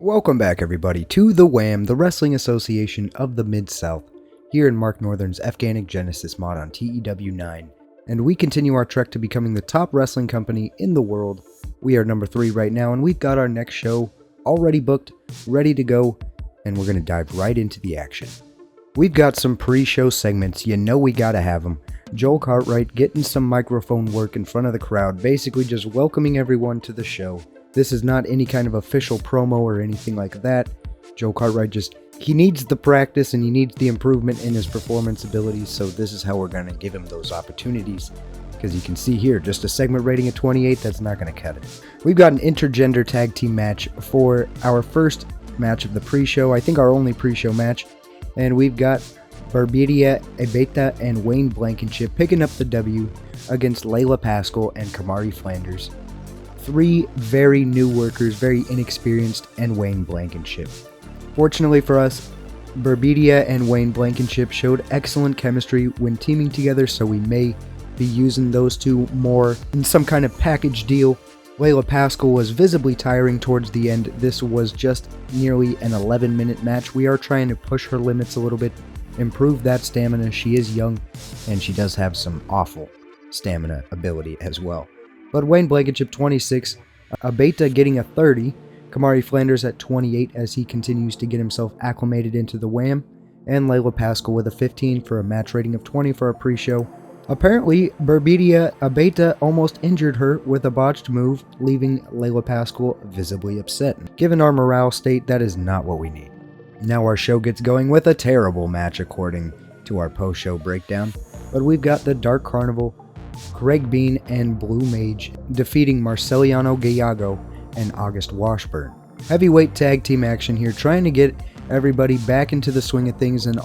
Welcome back, everybody, to the WHAM, the Wrestling Association of the Mid-South, here in Mark Northern's Effganic Genesis mod on TEW IX. And we continue our trek to becoming the top wrestling company in the world. We are number 3 right now, and we've got our next show already booked, ready to go, and we're going to dive right into the action. We've got some pre-show segments, you know we gotta have them. Joel Cartwright getting some microphone work in front of the crowd, basically just welcoming everyone to the show. This is not any kind of official promo or anything like that. Joel Cartwright he needs the practice and he needs the improvement in his performance abilities, so this is how we're going to give him those opportunities. Because you can see here, just a segment rating of 28, that's not going to cut it. We've got an intergender tag team match for our first match of the pre-show, I think our only pre-show match. And we've got Barbiria Ebeta and Wayne Blankenship picking up the W against Layla Pascal and Kamari Flanders. 3 very new workers, very inexperienced, and Wayne Blankenship. Fortunately for us, Barbiria and Wayne Blankenship showed excellent chemistry when teaming together, so we may be using those two more in some kind of package deal. Layla Pascal was visibly tiring towards the end. This was just nearly an 11-minute match. We are trying to push her limits a little bit, improve that stamina. She is young, and she does have some awful stamina ability as well. But Wayne Blankenship 26, Ebeta getting a 30, Kamari Flanders at 28 as he continues to get himself acclimated into the WHAM, and Layla Pascal with a 15 for a match rating of 20 for our pre-show. Apparently, Barbiria Ebeta almost injured her with a botched move, leaving Layla Pascal visibly upset. Given our morale state, that is not what we need. Now our show gets going with a terrible match according to our post-show breakdown, but we've got the Dark Carnival, Craig Bean and Blue Mage defeating Marceliano Gallago and August Washburn. Heavyweight tag team action here, trying to get everybody back into the swing of things, and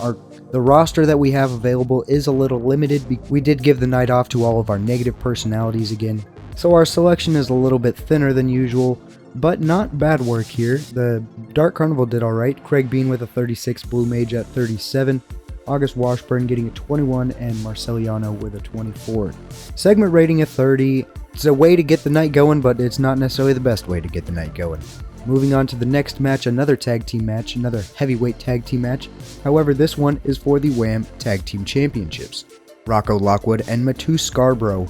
the roster that we have available is a little limited. We did give the night off to all of our negative personalities again, so our selection is a little bit thinner than usual, but not bad work here. The Dark Carnival did alright, Craig Bean with a 36, Blue Mage at 37, August Washburn getting a 21, and Marceliano with a 24. Segment rating of 30. It's a way to get the night going, but it's not necessarily the best way to get the night going. Moving on to the next match, another tag team match, another heavyweight tag team match. However, this one is for the WHAM Tag Team Championships. Rocco Lockwood and Matu Scarborough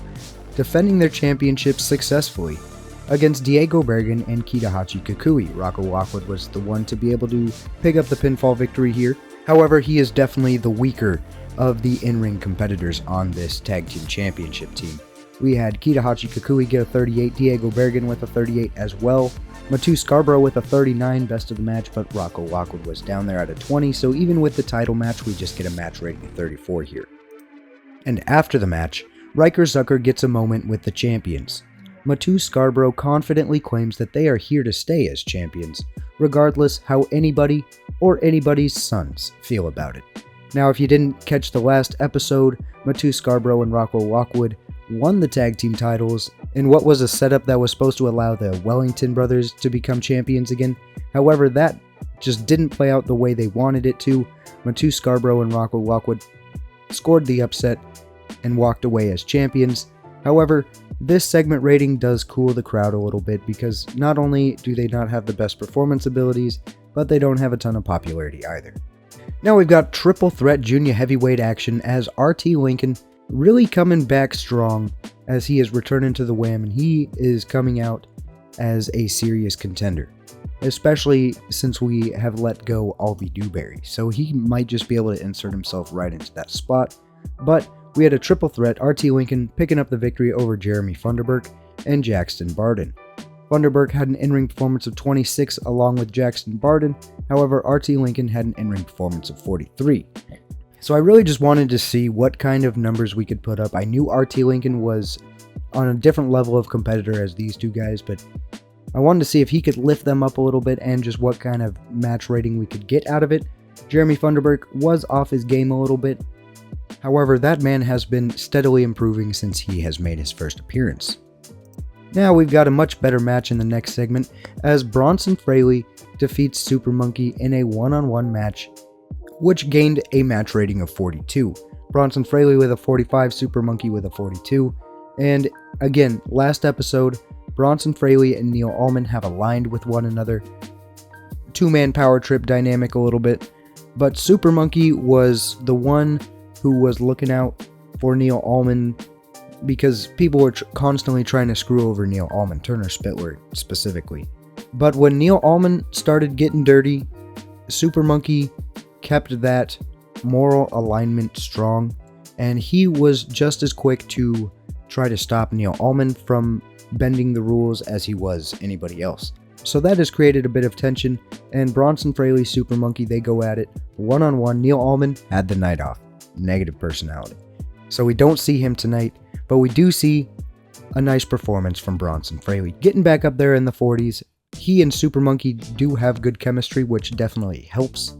defending their championships successfully against Diego Bergen and Kitahachi Kukui. Rocco Lockwood was the one to be able to pick up the pinfall victory here. However, he is definitely the weaker of the in-ring competitors on this tag team championship team. We had Kitahachi Kukui get a 38, Diego Bergen with a 38 as well, Matu Scarborough with a 39, best of the match, but Rocco Lockwood was down there at a 20, so even with the title match, we just get a match rating of 34 here. And after the match, Riker Zucker gets a moment with the champions. Matu Scarborough confidently claims that they are here to stay as champions, regardless how anybody or anybody's sons feel about it. Now, if you didn't catch the last episode, Matu Scarborough and Rocco Lockwood won the tag team titles in what was a setup that was supposed to allow the Wellington brothers to become champions again. However, that just didn't play out the way they wanted it to. Matu Scarborough and Rocco Lockwood scored the upset and walked away as champions. However, this segment rating does cool the crowd a little bit because not only do they not have the best performance abilities, but they don't have a ton of popularity either. Now we've got triple threat junior heavyweight action as RT Lincoln really coming back strong as he is returning to the WHAM, and he is coming out as a serious contender, especially since we have let go Albie Dewberry, so he might just be able to insert himself right into that spot. But we had a triple threat, RT Lincoln picking up the victory over Jeremy Funderburk and Jackson Barden. Funderburk had an in-ring performance of 26 along with Jackson Barden, however RT Lincoln had an in-ring performance of 43. So I really just wanted to see what kind of numbers we could put up. I knew RT Lincoln was on a different level of competitor as these two guys, but I wanted to see if he could lift them up a little bit and just what kind of match rating we could get out of it. Jeremy Funderburk was off his game a little bit. However, that man has been steadily improving since he has made his first appearance. Now we've got a much better match in the next segment as Bronson Fraley defeats Super Monkey in a one-on-one match, which gained a match rating of 42. Bronson Fraley with a 45, Super Monkey with a 42. And again, last episode, Bronson Fraley and Neil Allman have aligned with one another. two-man power trip dynamic a little bit, but Super Monkey was the one who was looking out for Neil Allman because people were constantly trying to screw over Neil Allman, Turner Spittler specifically. But when Neil Allman started getting dirty, Super Monkey kept that moral alignment strong, and he was just as quick to try to stop Neil Allman from bending the rules as he was anybody else. So that has created a bit of tension, and Bronson Fraley, Super Monkey, they go at it one-on-one. Neil Allman had the night off, negative personality. So we don't see him tonight, but we do see a nice performance from Bronson Fraley. Getting back up there in the 40s, he and Super Monkey do have good chemistry, which definitely helps,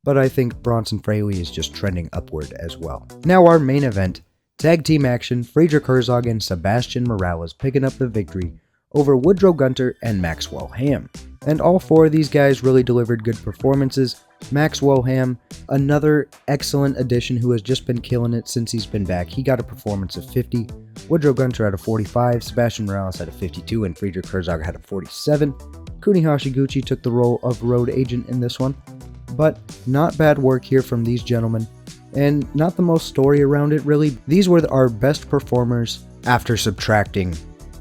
but I think Bronson Fraley is just trending upward as well. Now our main event, tag team action, Friedrich Herzog and Sebastian Morales picking up the victory over Woodrow Gunter and Maxwell Ham. And all four of these guys really delivered good performances. Maxwell Ham, another excellent addition who has just been killing it since he's been back. He got a performance of 50. Woodrow Gunter had a 45, Sebastian Morales had a 52, and Friedrich Herzog had a 47. Kuni Hashiguchi took the role of road agent in this one. But not bad work here from these gentlemen, and not the most story around it really. These were our best performers after subtracting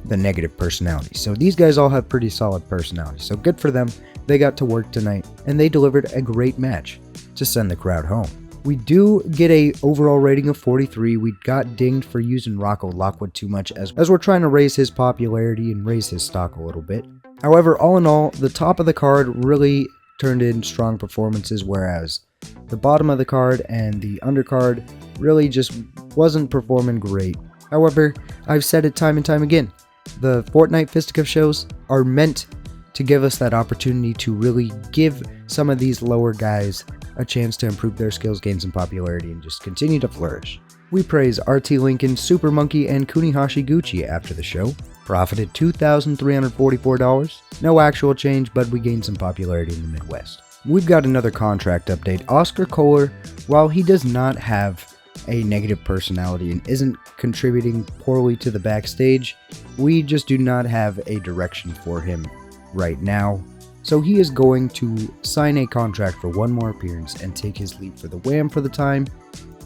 the negative personality. So these guys all have pretty solid personalities, so good for them. They got to work tonight, and they delivered a great match to send the crowd home. We do get a overall rating of 43. We got dinged for using Rocco Lockwood too much as we're trying to raise his popularity and raise his stock a little bit. However, all in all, the top of the card really turned in strong performances, whereas the bottom of the card and the undercard really just wasn't performing great. However, I've said it time and time again, the Fortnite Fisticuff shows are meant to give us that opportunity to really give some of these lower guys a chance to improve their skills, gain some popularity, and just continue to flourish. We praise RT Lincoln, Super Monkey, and Kuni Hashiguchi after the show. Profited $2,344. No actual change, but we gained some popularity in the Midwest. We've got another contract update. Oscar Kohler, while he does not have a negative personality and isn't contributing poorly to the backstage, we just do not have a direction for him right now. So he is going to sign a contract for one more appearance and take his leave for the Wham for the time.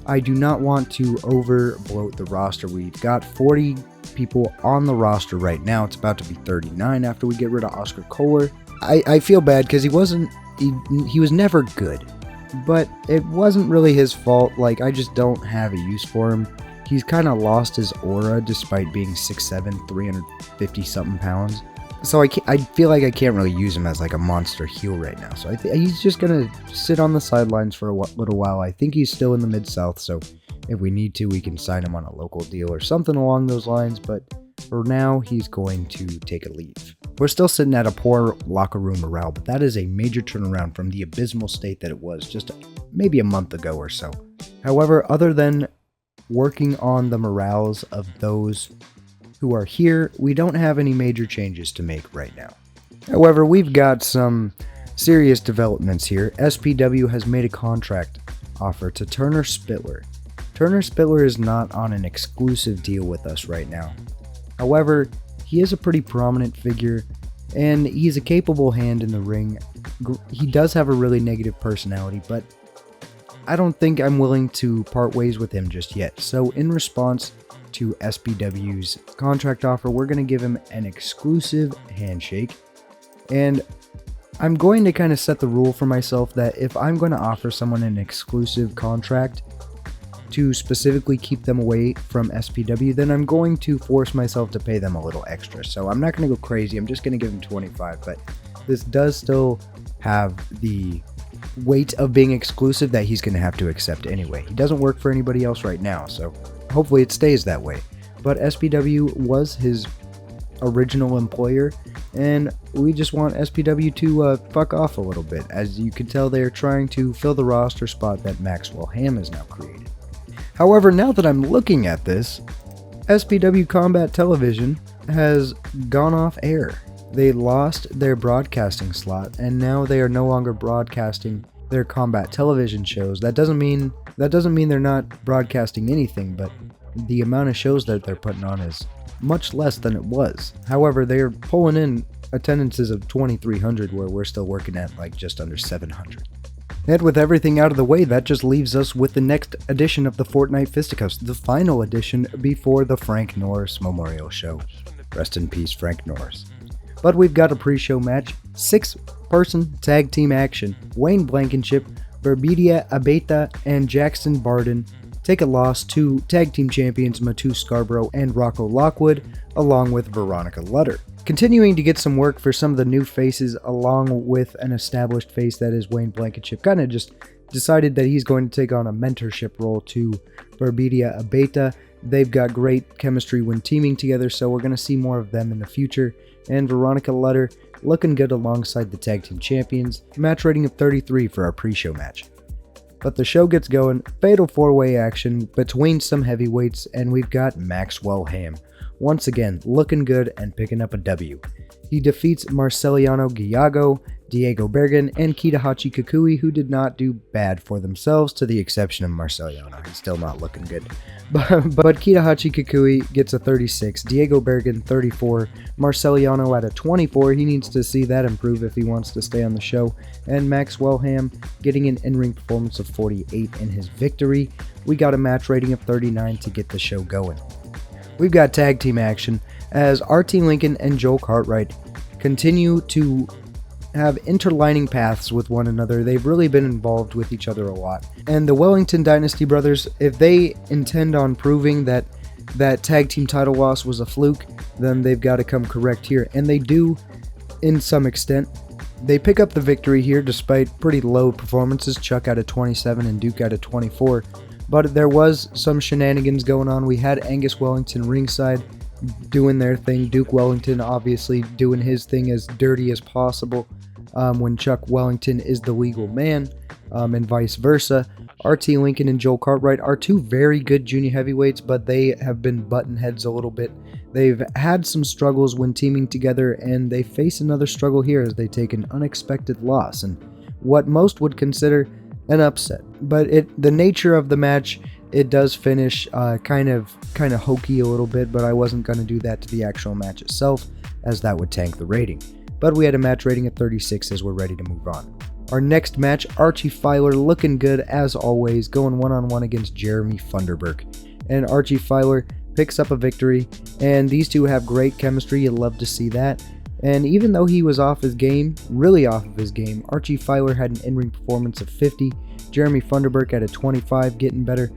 I do not want to overbloat the roster. We've got 40 people on the roster right now. It's about to be 39 after we get rid of Oscar Kohler. I feel bad because he was never good, but it wasn't really his fault. Like, I just don't have a use for him. He's kind of lost his aura despite being 6'7", 350 something pounds. So I feel like I can't really use him as like a monster heel right now. So he's just going to sit on the sidelines for a little while. I think he's still in the Mid-South, so if we need to, we can sign him on a local deal or something along those lines. But for now, he's going to take a leave. We're still sitting at a poor locker room morale, but that is a major turnaround from the abysmal state that it was just maybe a month ago or so. However, other than working on the morales of those who are here, we don't have any major changes to make right now. However, we've got some serious developments here. SPW has made a contract offer to Turner Spittler. Turner Spittler is not on an exclusive deal with us right now. However, he is a pretty prominent figure, and he's a capable hand in the ring. He does have a really negative personality, but I don't think I'm willing to part ways with him just yet. So in response to SPW's contract offer, we're going to give him an exclusive handshake, and I'm going to kind of set the rule for myself that if I'm going to offer someone an exclusive contract to specifically keep them away from SPW, then I'm going to force myself to pay them a little extra. So I'm not going to go crazy, I'm just going to give him 25, but this does still have the weight of being exclusive that he's going to have to accept anyway. He doesn't work for anybody else right now, so hopefully it stays that way. But SPW was his original employer, and we just want SPW to fuck off a little bit. As you can tell, they're trying to fill the roster spot that Maxwell Ham has now created. However, now that I'm looking at this, SPW Combat Television has gone off air. They lost their broadcasting slot, and now they are no longer broadcasting their combat television shows. That doesn't mean they're not broadcasting anything, but the amount of shows that they're putting on is much less than it was. However, they're pulling in attendances of 2,300 where we're still working at like just under 700. And with everything out of the way, that just leaves us with the next edition of the Fortnite Fisticuffs, the final edition before the Frank Norris Memorial Show. Rest in peace, Frank Norris. But we've got a pre-show match, 6-person tag team action. Wayne Blankenship, Verbidia Abeta, and Jackson Barden take a loss to tag team champions Matu Scarborough and Rocco Lockwood, along with Veronica Lutter. Continuing to get some work for some of the new faces, along with an established face that is Wayne Blankenship, kind of just decided that he's going to take on a mentorship role to Verbidia Abeta. They've got great chemistry when teaming together, so we're going to see more of them in the future. And Veronica Lutter looking good alongside the tag team champions. Match rating of 33 for our pre-show match. But the show gets going, fatal 4-way action between some heavyweights, and we've got Maxwell Ham once again looking good and picking up a W. He defeats Marceliano Giago, Diego Bergen, and Kitahachi Kukui, who did not do bad for themselves, to the exception of Marceliano. He's still not looking good. But Kitahachi Kukui gets a 36, Diego Bergen 34, Marceliano at a 24. He needs to see that improve if he wants to stay on the show. And Maxwell Ham getting an in-ring performance of 48 in his victory. We got a match rating of 39 to get the show going. We've got tag team action as RT Lincoln and Joel Cartwright continue to have interlining paths with one another. They've really been involved with each other a lot. And the Wellington Dynasty brothers, if they intend on proving that that tag team title loss was a fluke, then they've got to come correct here. And they do, in some extent. They pick up the victory here despite pretty low performances, Chuck out of 27 and Duke out of 24. But there was some shenanigans going on. We had Angus Wellington ringside doing their thing. Duke Wellington obviously doing his thing as dirty as possible when Chuck Wellington is the legal man, and vice versa. RT Lincoln and Joel Cartwright are two very good junior heavyweights, but they have been button heads a little bit. They've had some struggles when teaming together, and they face another struggle here as they take an unexpected loss, and what most would consider an upset. But the nature of the match, it does finish kind of hokey a little bit, but I wasn't going to do that to the actual match itself, as that would tank the rating. But we had a match rating of 36 as we're ready to move on. Our next match, Archie Filer looking good as always, going one-on-one against Jeremy Funderburk. And Archie Filer picks up a victory, and these two have great chemistry. You love to see that. And even though he was off his game, really off of his game, Archie Filer had an in-ring performance of 50, Jeremy Funderburk at a 25, getting better.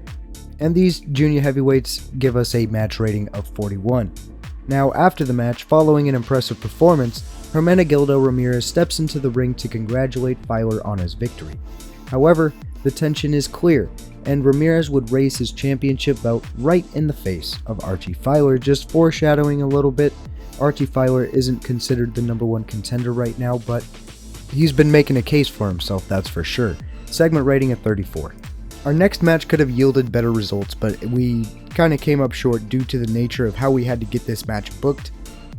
And these junior heavyweights give us a match rating of 41. Now, after the match, following an impressive performance, Hermenegildo Ramirez steps into the ring to congratulate Filer on his victory. However, the tension is clear, and Ramirez would raise his championship belt right in the face of Archie Filer, just foreshadowing a little bit. Archie Filer isn't considered the #1 contender right now, but he's been making a case for himself, that's for sure. Segment rating at 34. Our next match could have yielded better results, but we kind of came up short due to the nature of how we had to get this match booked.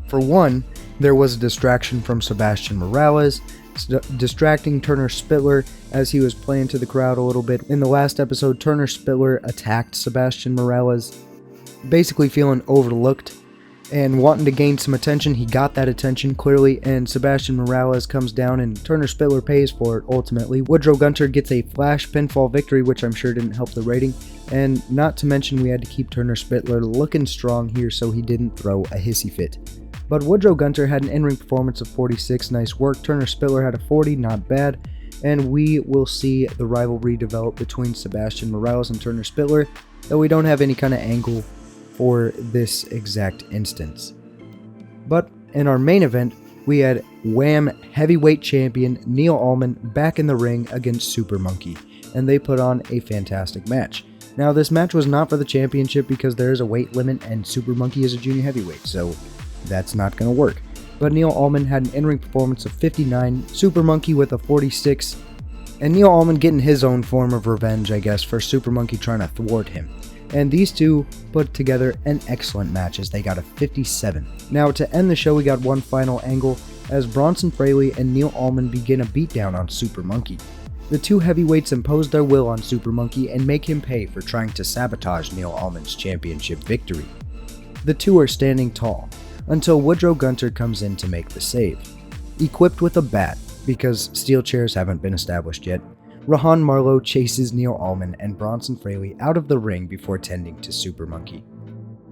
For one, there was a distraction from Sebastian Morales, distracting Turner Spittler as he was playing to the crowd a little bit. In the last episode, Turner Spittler attacked Sebastian Morales, basically feeling overlooked and wanting to gain some attention. He got that attention clearly, and Sebastian Morales comes down and Turner Spittler pays for it ultimately. Woodrow Gunter gets a flash pinfall victory, which I'm sure didn't help the rating, and not to mention we had to keep Turner Spittler looking strong here so he didn't throw a hissy fit. But Woodrow Gunter had an in-ring performance of 46, nice work. Turner Spittler had a 40, not bad, and we will see the rivalry develop between Sebastian Morales and Turner Spittler, though we don't have any kind of angle for this exact instance. But in our main event, we had Wham heavyweight champion Neil Allman back in the ring against Super Monkey, and they put on a fantastic match. Now, this match was not for the championship because there is a weight limit and Super Monkey is a junior heavyweight, so that's not going to work. But Neil Allman had an in-ring performance of 59, Super Monkey with a 46, and Neil Allman getting his own form of revenge, I guess, for Super Monkey trying to thwart him. And these two put together an excellent match as they got a 57. Now, to end the show, we got one final angle as Bronson Fraley and Neil Allman begin a beatdown on Super Monkey. The two heavyweights impose their will on Super Monkey and make him pay for trying to sabotage Neil Allman's championship victory. The two are standing tall until Woodrow Gunter comes in to make the save. Equipped with a bat, because steel chairs haven't been established yet, Rahan Marlowe chases Neil Allman and Bronson Fraley out of the ring before tending to Super Monkey.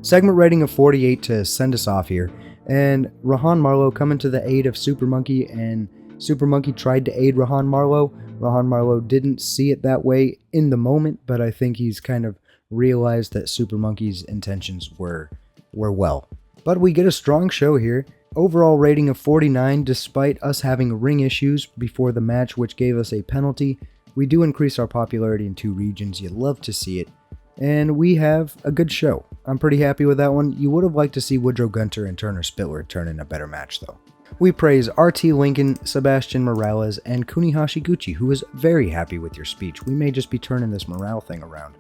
Segment rating of 48 to send us off here, and Rahan Marlowe coming to the aid of Super Monkey, and Super Monkey tried to aid Rahan Marlowe. Rahan Marlowe didn't see it that way in the moment, but I think he's kind of realized that Super Monkey's intentions were well. But we get a strong show here. Overall rating of 49 despite us having ring issues before the match, which gave us a penalty. We do increase our popularity in 2 regions. You love to see it. And we have a good show. I'm pretty happy with that one. You would have liked to see Woodrow Gunter and Turner Spittler turn in a better match though. We praise RT Lincoln, Sebastian Morales, and Kuni Hashiguchi, who was very happy with your speech. We may just be turning this morale thing around.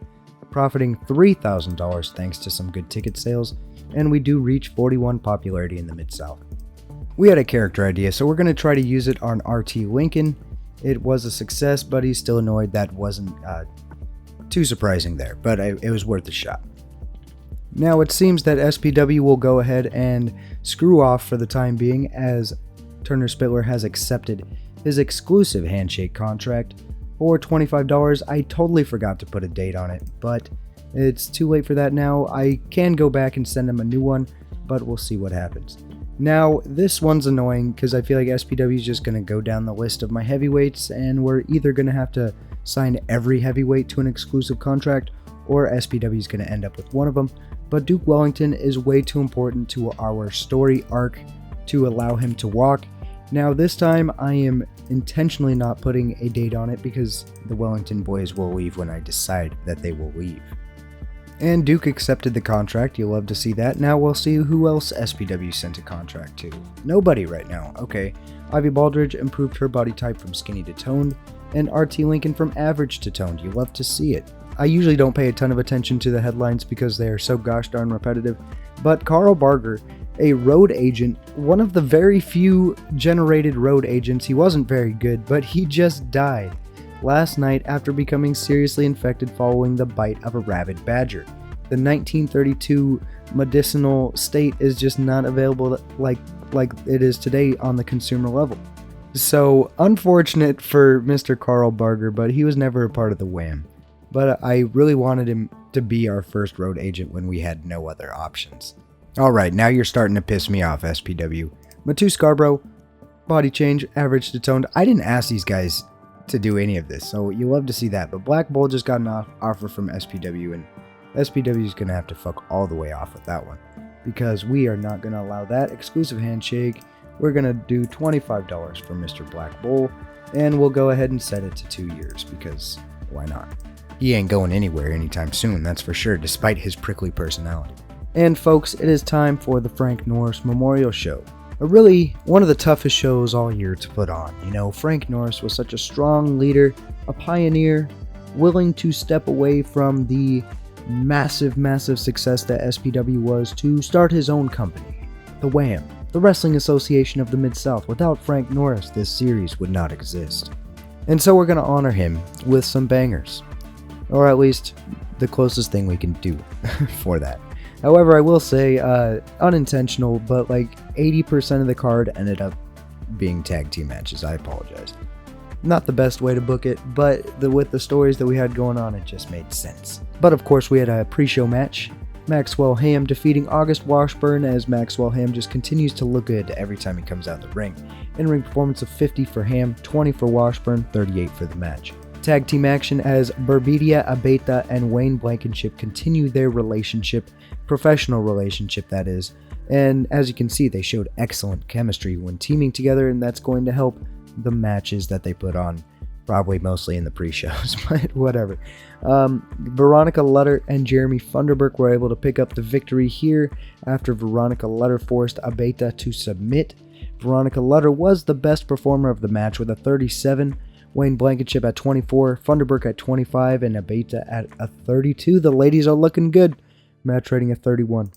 Profiting $3,000 thanks to some good ticket sales, and we do reach 41 popularity in the Mid-South. We had a character idea, so we're going to try to use it on RT Lincoln. It was a success, but he's still annoyed. That wasn't too surprising there, but it was worth a shot. Now it seems that SPW will go ahead and screw off for the time being, as Turner Spittler has accepted his exclusive handshake contract for $25. I totally forgot to put a date on it, but it's too late for that now. I can go back and send him a new one, but we'll see what happens. Now, this one's annoying because I feel like SPW is just going to go down the list of my heavyweights, and we're either going to have to sign every heavyweight to an exclusive contract, or SPW is going to end up with one of them. But Duke Wellington is way too important to our story arc to allow him to walk. Now, this time I am intentionally not putting a date on it because the Wellington boys will leave when I decide that they will leave. And Duke accepted the contract. You'll love to see that. Now we'll see who else SPW sent a contract to. Nobody right now. Okay. Ivy Baldridge improved her body type from skinny to toned, and RT Lincoln from average to toned. You love to see it. I usually don't pay a ton of attention to the headlines because they are so gosh darn repetitive, but Carl Barger, a road agent, one of the very few generated road agents, he wasn't very good, but he just died last night after becoming seriously infected following the bite of a rabid badger. The 1932 medicinal state is just not available like it is today on the consumer level. So unfortunate for Mr. Carl Barger, but he was never a part of the Wham. But I really wanted him to be our first road agent when we had no other options. Alright, now you're starting to piss me off, SPW. Matu Scarborough, body change, average to toned. I didn't ask these guys to do any of this, so you love to see that. But Black Bull just got an offer from SPW, and SPW is going to have to fuck all the way off with that one, because we are not going to allow that exclusive handshake. We're going to do $25 for Mr. Black Bull, and we'll go ahead and set it to 2 years, because why not? He ain't going anywhere anytime soon, that's for sure, despite his prickly personality. And folks, it is time for the Frank Norris Memorial Show. Really, one of the toughest shows all year to put on. You know, Frank Norris was such a strong leader, a pioneer, willing to step away from the massive success that SPW was to start his own company, the Wham, the Wrestling Association of the Mid-South. Without Frank Norris, this series would not exist. And so we're going to honor him with some bangers. Or at least the closest thing we can do for that. However, I will say, unintentional, but like 80% of the card ended up being tag team matches. I apologize. Not the best way to book it, but with the stories that we had going on, it just made sense. But of course, we had a pre-show match. Maxwell Ham defeating August Washburn, as Maxwell Ham just continues to look good every time he comes out of the ring. In-ring performance of 50 for Ham, 20 for Washburn, 38 for the match. Tag team action as Barbidia Abeta and Wayne Blankenship continue their relationship, professional relationship that is, and as you can see, they showed excellent chemistry when teaming together, and that's going to help the matches that they put on, probably mostly in the pre-shows, but whatever. Veronica Lutter and Jeremy Funderburk were able to pick up the victory here after Veronica Lutter forced Abeta to submit. Veronica Lutter was the best performer of the match with a 37, Wayne Blankenship at 24, Funderburk at 25, and Abeta at a 32. The ladies are looking good. Match rating at 31.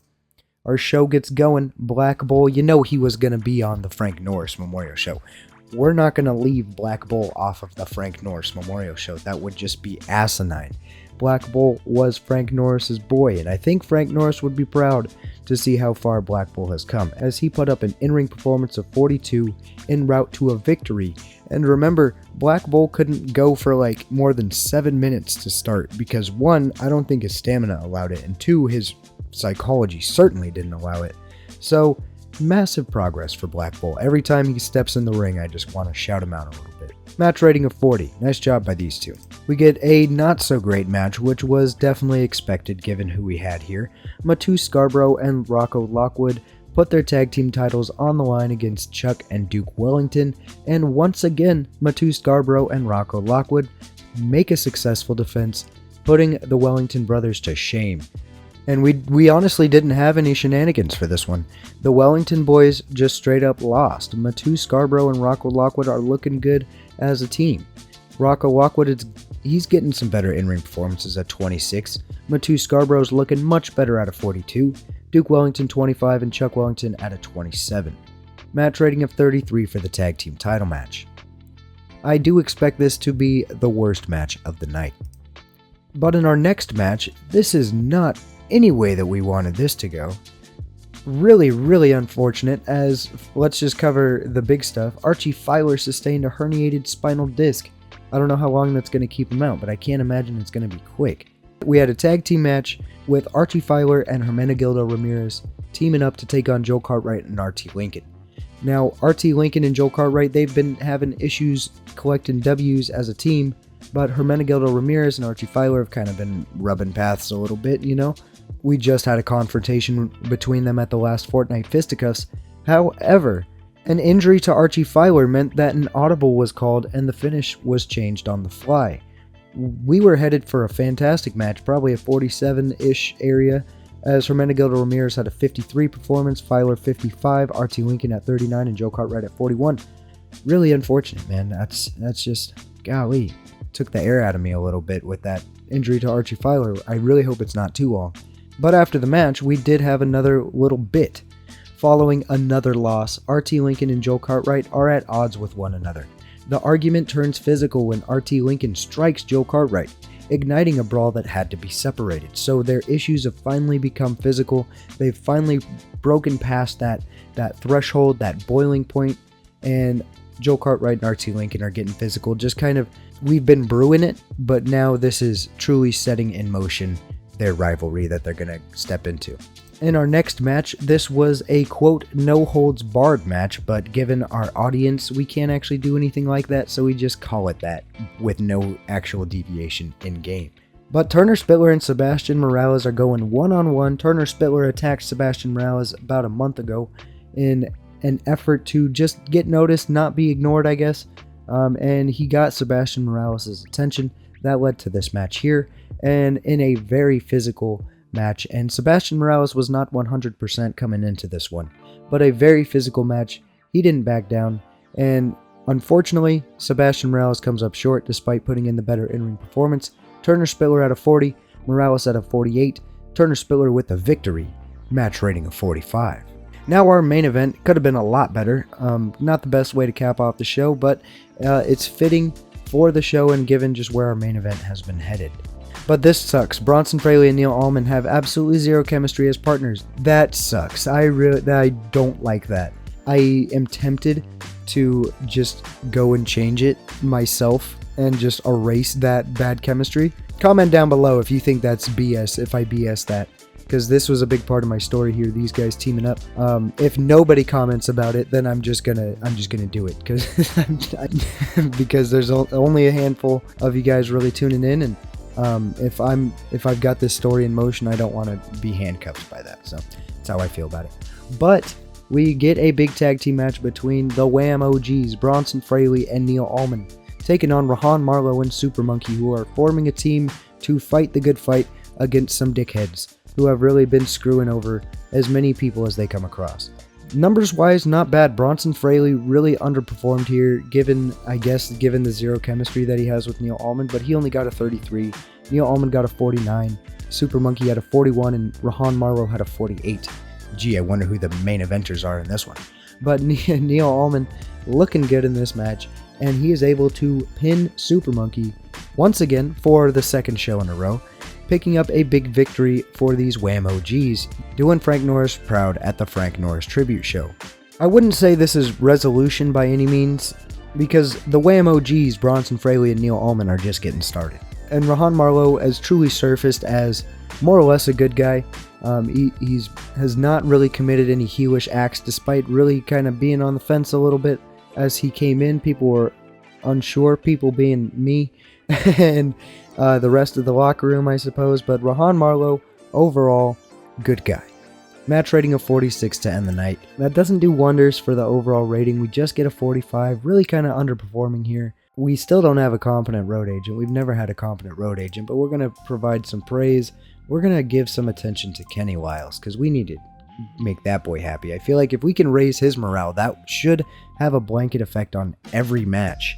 Our show gets going. Black Bull, you know he was going to be on the Frank Norris Memorial Show. we're not going to leave Black Bull off of the Frank Norris Memorial Show. That would just be asinine. Black Bull was Frank Norris's boy, and I think Frank Norris would be proud to see how far Black Bull has come, as he put up an in-ring performance of 42 en route to a victory. And remember, Black Bull couldn't go for like more than 7 minutes to start, because one, I don't think his stamina allowed it, and two, his psychology certainly didn't allow it. So, massive progress for Black Bull. Every time he steps in the ring, I just want to shout him out a little bit. Match rating of 40. Nice job by these two. We get a not so great match, which was definitely expected given who we had here. Matu Scarborough and Rocco Lockwood put their tag team titles on the line against Chuck and Duke Wellington, and once again, Matu Scarborough and Rocco Lockwood make a successful defense, putting the Wellington brothers to shame. And we honestly didn't have any shenanigans for this one. The Wellington boys just straight up lost. Matu Scarborough and Rocco Lockwood are looking good as a team. Rocco Lockwood, he's getting some better in-ring performances at 26. Matu Scarborough's looking much better at a 42. Duke Wellington 25 and Chuck Wellington at a 27. Match rating of 33 for the tag team title match. I do expect this to be the worst match of the night. But in our next match, this is not any way that we wanted this to go. Really unfortunate, as let's just cover the big stuff. Archie Filer sustained a herniated spinal disc. I don't know how long that's going to keep him out, but I can't imagine it's going to be quick. We had a tag team match with Archie Filer and Hermenegildo Ramirez teaming up to take on Joe Cartwright and RT Lincoln. Now, RT Lincoln and Joe Cartwright, they've been having issues collecting W's as a team, but Hermenegildo Ramirez and Archie Filer have kind of been rubbing paths a little bit, you know? We just had a confrontation between them at the last Fortnite Fisticuffs. However, an injury to Archie Filer meant that an audible was called and the finish was changed on the fly. We were headed for a fantastic match, probably a 47-ish area, as Hermenegildo Ramirez had a 53 performance, Filer 55, RT Lincoln at 39, and Joe Cartwright at 41. Really unfortunate, man. That's just, golly, took the air out of me a little bit with that injury to Archie Filer. I really hope it's not too long. But after the match, we did have another little bit. Following another loss, RT Lincoln and Joe Cartwright are at odds with one another. The argument turns physical when RT Lincoln strikes Joe Cartwright, igniting a brawl that had to be separated. So their issues have finally become physical. They've finally broken past that threshold, that boiling point, and Joe Cartwright and RT Lincoln are getting physical. Just kind of, we've been brewing it, but now this is truly setting in motion their rivalry that they're going to step into. In our next match, this was a quote no holds barred match, but given our audience, we can't actually do anything like that, so we just call it that with no actual deviation in game. But Turner Spittler and Sebastian Morales are going one-on-one. Turner Spittler attacked Sebastian Morales about a month ago in an effort to just get noticed, not be ignored, I guess. And he got Sebastian Morales' attention. That led to this match here, and in a very physical match. And Sebastian Morales was not 100% coming into this one, but a very physical match. He didn't back down, and unfortunately, Sebastian Morales comes up short despite putting in the better in-ring performance. Turner Spittler at a 40, Morales at a 48. Turner Spittler with the victory. Match rating of 45. Now our main event could have been a lot better. Not the best way to cap off the show, but it's fitting for the show and given just where our main event has been headed. But this sucks. Bronson Fraley and Neil Allman have absolutely zero chemistry as partners. That sucks. I don't like that. I am tempted to just go and change it myself and just erase that bad chemistry. Comment down below if you think that's BS, if I BS that, because this was a big part of my story here, these guys teaming up. If nobody comments about it, then I'm just gonna do it, because there's only a handful of you guys really tuning in, and if I've got this story in motion, I don't want to be handcuffed by that. So that's how I feel about it. But we get a big tag team match between the Wham OGs, Bronson Fraley and Neil Allman, taking on Rahan Marlowe and Super Monkey, who are forming a team to fight the good fight against some dickheads who have really been screwing over as many people as they come across. Numbers wise, not bad. Bronson Fraley really underperformed here, given the zero chemistry that he has with Neil Allman, but he only got a 33. Neil Allman got a 49. Super Monkey had a 41, and Rahan Marlowe had a 48. Gee, I wonder who the main eventers are in this one. But Neil Allman looking good in this match, and he is able to pin Super Monkey once again for the second show in a row, picking up a big victory for these Wham OGs, doing Frank Norris proud at the Frank Norris Tribute Show. I wouldn't say this is resolution by any means, because the Wham OGs, Bronson Fraley and Neil Allman, are just getting started. And Rahan Marlowe has truly surfaced as more or less a good guy. He has not really committed any heelish acts, despite really kind of being on the fence a little bit as he came in. People were unsure, people being me and the rest of the locker room, I suppose. But Rahan Marlowe, overall, good guy. Match rating of 46 to end the night. That doesn't do wonders for the overall rating. We just get a 45, really kind of underperforming here. We still don't have a competent road agent. We've never had a competent road agent, but we're going to provide some praise. We're going to give some attention to Kenny Wiles, because we need to make that boy happy. I feel like if we can raise his morale, that should have a blanket effect on every match,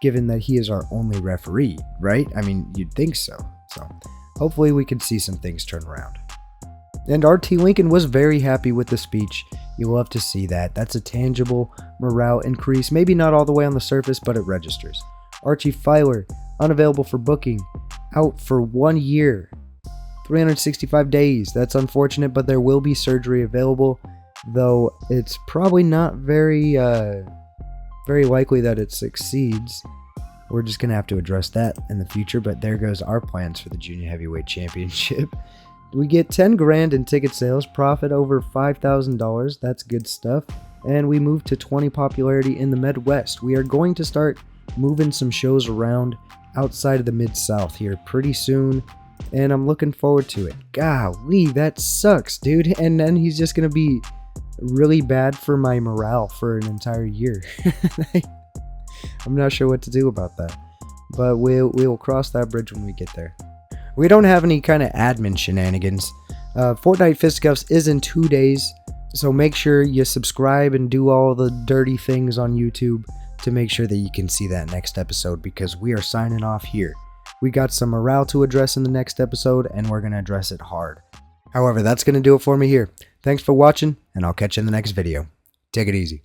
given that he is our only referee, right? I mean, you'd think so. So hopefully we can see some things turn around. And RT Lincoln was very happy with the speech. You love to see that. That's a tangible morale increase. Maybe not all the way on the surface, but it registers. Archie Filer, unavailable for booking, out for 1 year, 365 days. That's unfortunate, but there will be surgery available, though it's probably not very likely that it succeeds. We're just going to have to address that in the future, but there goes our plans for the Junior Heavyweight Championship. We get 10 grand in ticket sales, profit over $5,000. That's good stuff. And we move to 20 popularity in the Midwest. We are going to start moving some shows around outside of the Mid-South here pretty soon, and I'm looking forward to it. Golly, that sucks, dude. And then he's just going to be really bad for my morale for an entire year. I'm not sure what to do about that, but we'll cross that bridge when we get there. We don't have any kind of admin shenanigans. Fortnite Fisticuffs is in 2 days, so make sure you subscribe and do all the dirty things on YouTube to make sure that you can see that next episode, because we are signing off here. We got some morale to address in the next episode, and we're going to address it hard. However, that's going to do it for me here. Thanks for watching, and I'll catch you in the next video. Take it easy.